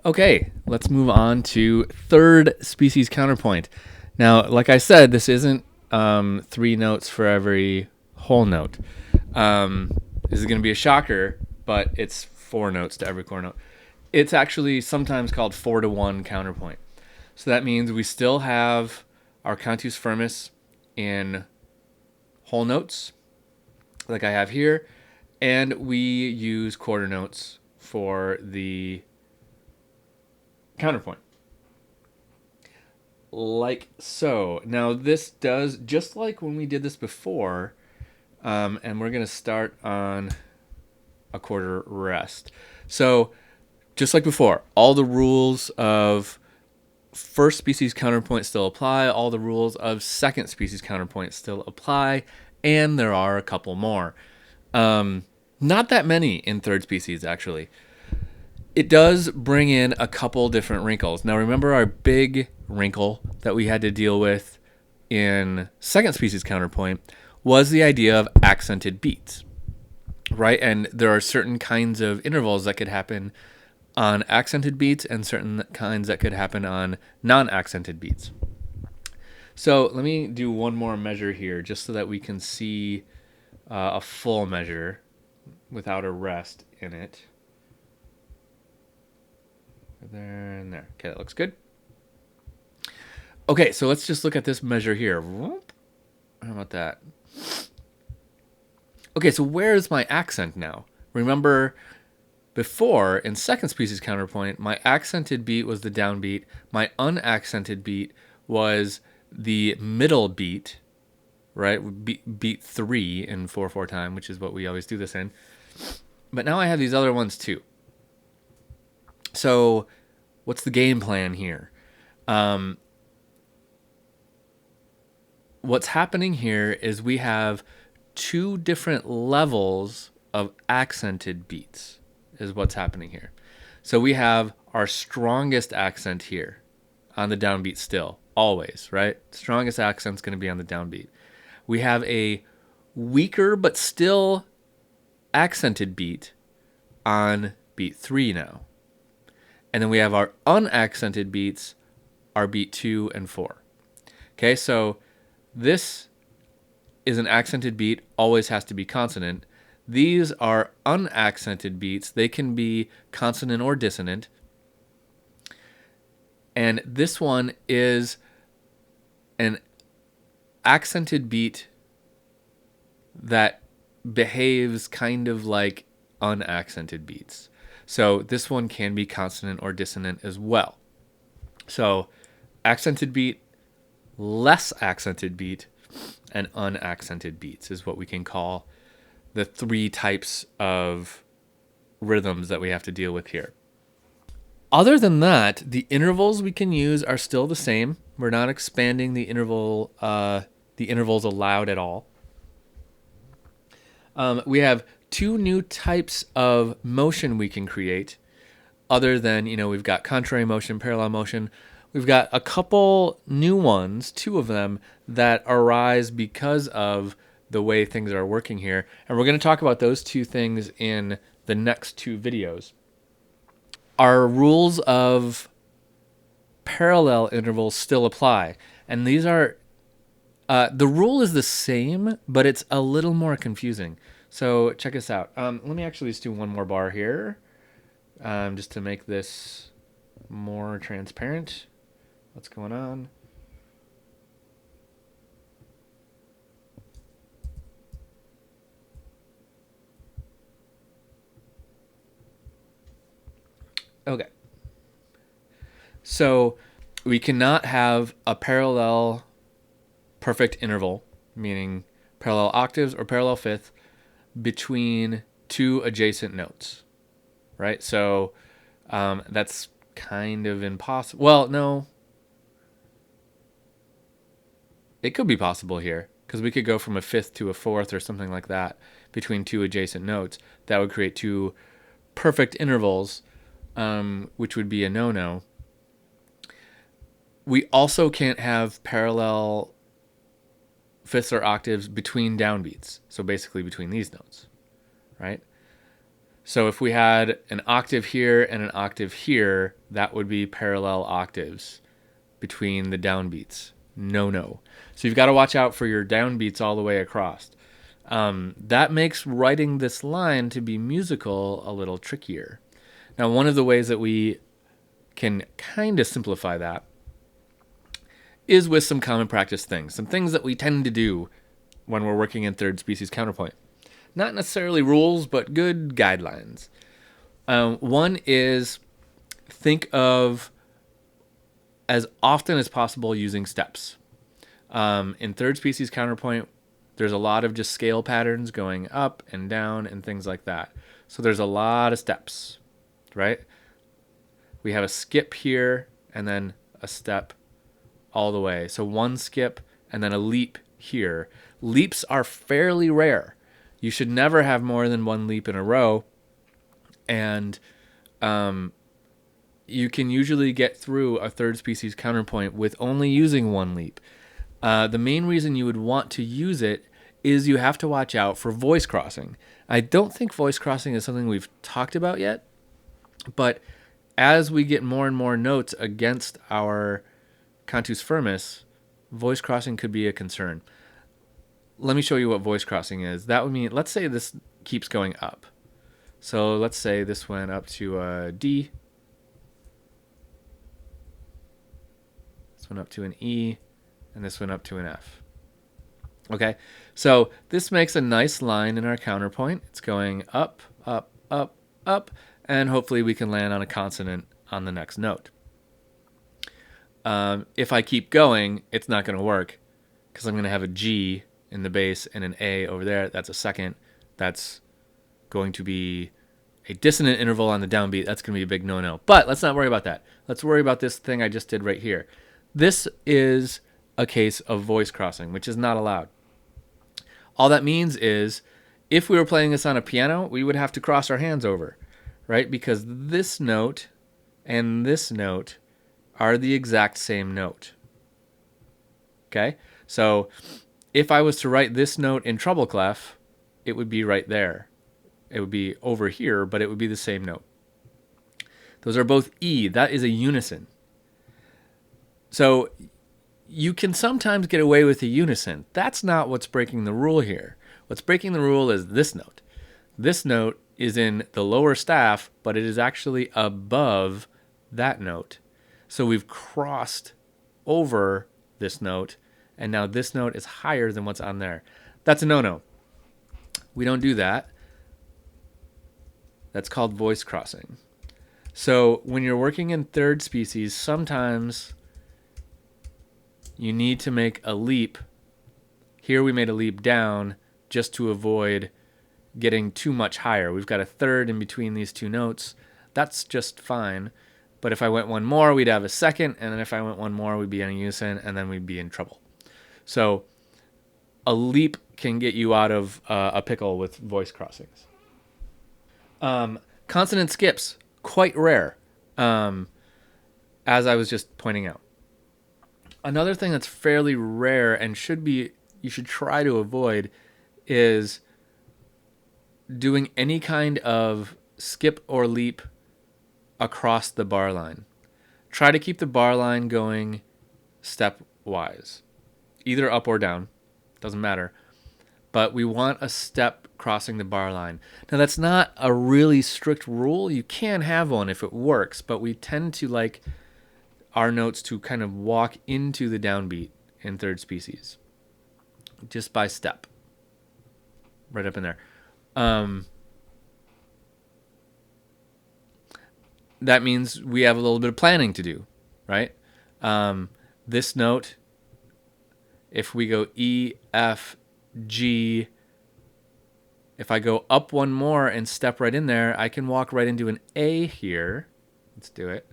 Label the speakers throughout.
Speaker 1: Okay, let's move on to third species counterpoint. Now, like I said, this isn't 3 notes for every whole note. This is going to be a shocker, but it's 4 notes to every core note. It's actually sometimes called 4-to-1 counterpoint. So that means we still have our cantus firmus in whole notes, like I have here, and we use quarter notes for the counterpoint. Like so. Now this does, just like when we did this before, and we're going to start on a quarter rest. So just like before, all the rules of first species counterpoint still apply, all the rules of second species counterpoint still apply, and there are a couple more. Not that many in third species, actually. It does bring in a couple different wrinkles. Now, remember our big wrinkle that we had to deal with in second species counterpoint was the idea of accented beats, right? And there are certain kinds of intervals that could happen on accented beats and certain kinds that could happen on non-accented beats. So let me do one more measure here just so that we can see a full measure without a rest in it. There and there. Okay, that looks good. Okay, so let's just look at this measure here. How about that? Okay, so where's my accent now? Remember, before, in second species counterpoint, my accented beat was the downbeat. My unaccented beat was the middle beat, right? Beat 3 in 4/4 time, which is what we always do this in. But now I have these other ones too. So what's the game plan here? What's happening here is we have 2 different levels of accented beats is what's happening here. So we have our strongest accent here on the downbeat still, always, right? Strongest accent's going to be on the downbeat. We have a weaker but still accented beat on beat 3 now. And then we have our unaccented beats, our beat 2 and 4. Okay, so this is an accented beat, always has to be consonant. These are unaccented beats. They can be consonant or dissonant. And this one is an accented beat that behaves kind of like unaccented beats. So this one can be consonant or dissonant as well. So accented beat, less accented beat, and unaccented beats is what we can call the 3 types of rhythms that we have to deal with here. Other than that, the intervals we can use are still the same. We're not expanding the intervals allowed at all. We have 2 new types of motion we can create. Other than, we've got contrary motion, parallel motion. We've got a couple new ones, 2 of them, that arise because of the way things are working here. And we're going to talk about those 2 things in the next 2 videos. Our rules of parallel intervals still apply. And these are, the rule is the same, but it's a little more confusing. So check this out. Let me actually just do one more bar here, just to make this more transparent. What's going on? Okay. So we cannot have a parallel perfect interval, meaning parallel octaves or parallel fifth, between 2 adjacent notes, right? So that's kind of impossible. Well, no. It could be possible here, because we could go from a fifth to a fourth or something like that between 2 adjacent notes. That would create 2 perfect intervals, which would be a no-no. We also can't have parallel fifths or octaves between downbeats, so basically between these notes, right? So if we had an octave here and an octave here, that would be parallel octaves between the downbeats. No. So you've got to watch out for your downbeats all the way across. That makes writing this line to be musical a little trickier. Now, one of the ways that we can kind of simplify that is with some common practice things, some things that we tend to do when we're working in third species counterpoint. Not necessarily rules, but good guidelines. One is think of as often as possible using steps. In third species counterpoint, there's a lot of just scale patterns going up and down and things like that. So there's a lot of steps, right? We have a skip here and then a step all the way. So one skip and then a leap here. Leaps are fairly rare. You should never have more than one leap in a row. And you can usually get through a third species counterpoint with only using one leap. The main reason you would want to use it is you have to watch out for voice crossing. I don't think voice crossing is something we've talked about yet, but as we get more and more notes against our cantus firmus, voice crossing could be a concern. Let me show you what voice crossing is. That would mean, let's say this keeps going up. So let's say this went up to a D. This went up to an E, and this went up to an F. Okay, so this makes a nice line in our counterpoint. It's going up, up, up, up, and hopefully we can land on a consonant on the next note. If I keep going, it's not going to work because I'm going to have a G in the bass and an A over there. That's a second. That's going to be a dissonant interval on the downbeat. That's going to be a big no-no. But let's not worry about that. Let's worry about this thing I just did right here. This is a case of voice crossing, which is not allowed. All that means is if we were playing this on a piano, we would have to cross our hands over, right? Because this note and this note are the exact same note. Okay? So if I was to write this note in treble clef, it would be right there. It would be over here, but it would be the same note. Those are both E. That is a unison. So you can sometimes get away with a unison. That's not what's breaking the rule here. What's breaking the rule is this note. This note is in the lower staff, but it is actually above that note. So we've crossed over this note, and now this note is higher than what's on there. That's a no-no. We don't do that. That's called voice crossing. So when you're working in third species, sometimes you need to make a leap. Here we made a leap down just to avoid getting too much higher. We've got a third in between these two notes. That's just fine. But if I went one more, we'd have a second. And then if I went one more, we'd be in unison, and then we'd be in trouble. So a leap can get you out of a pickle with voice crossings. Consonant skips, quite rare, as I was just pointing out. Another thing that's fairly rare and you should try to avoid is doing any kind of skip or leap across the bar line. Try to keep the bar line going stepwise, either up or down, doesn't matter. But we want a step crossing the bar line. Now that's not a really strict rule. You can have one if it works, but we tend to like our notes to kind of walk into the downbeat in third species, just by step, right up in there. That means we have a little bit of planning to do, right? This note, if we go E, F, G, if I go up one more and step right in there, I can walk right into an A here. Let's do it.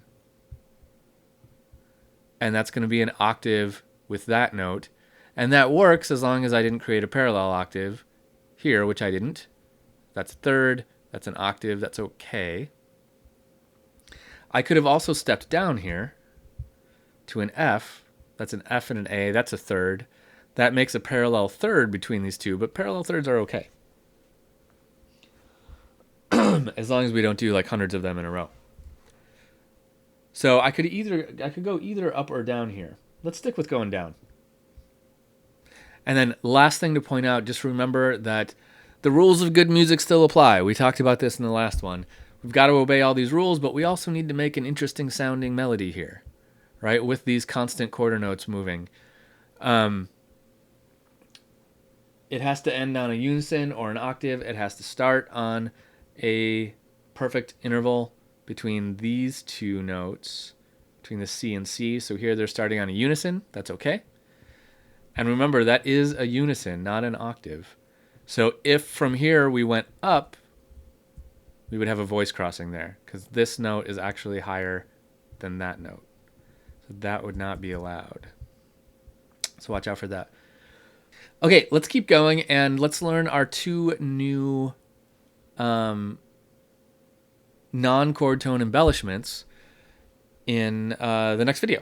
Speaker 1: And that's going to be an octave with that note. And that works as long as I didn't create a parallel octave here, which I didn't. That's a third. That's an octave. That's okay. I could have also stepped down here to an F. That's an F and an A. That's a third. That makes a parallel third between these two, but parallel thirds are okay. as long as we don't do like hundreds of them in a row. So I could go either up or down here. Let's stick with going down. And then last thing to point out, just remember that the rules of good music still apply. We talked about this in the last one. We've got to obey all these rules, but we also need to make an interesting sounding melody here, right? With these constant quarter notes moving. It has to end on a unison or an octave. It has to start on a perfect interval between these two notes, between the C and C. So here they're starting on a unison. That's okay. And remember, that is a unison, not an octave. So if from here we went up, we would have a voice crossing there because this note is actually higher than that note. So that would not be allowed. So watch out for that. Okay, let's keep going and let's learn our two new non-chord tone embellishments in the next video.